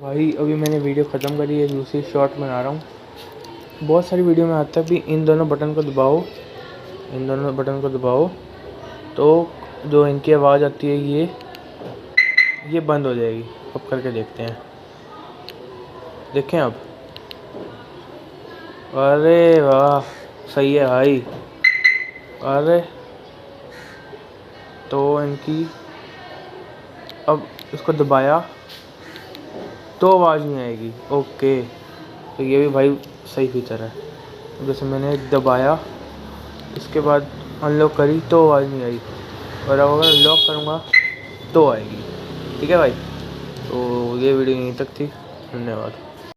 भाई अभी मैंने वीडियो ख़त्म करी है, दूसरी शॉर्ट बना रहा हूँ। बहुत सारी वीडियो में आता है भी इन दोनों बटन को दबाओ, इन दोनों बटन को दबाओ तो जो इनकी आवाज़ आती है ये बंद हो जाएगी। अब करके देखते हैं, देखें अब। अरे वाह, सही है भाई। अरे तो इनकी अब इसको दबाया तो आवाज़ नहीं आएगी। ओके, तो ये भी भाई सही फीचर है। जैसे मैंने दबाया, इसके बाद अनलॉक करी तो आवाज़ नहीं आई, और अब अगर लॉक करूँगा तो आएगी। ठीक है भाई, तो ये वीडियो यहीं तक थी। धन्यवाद।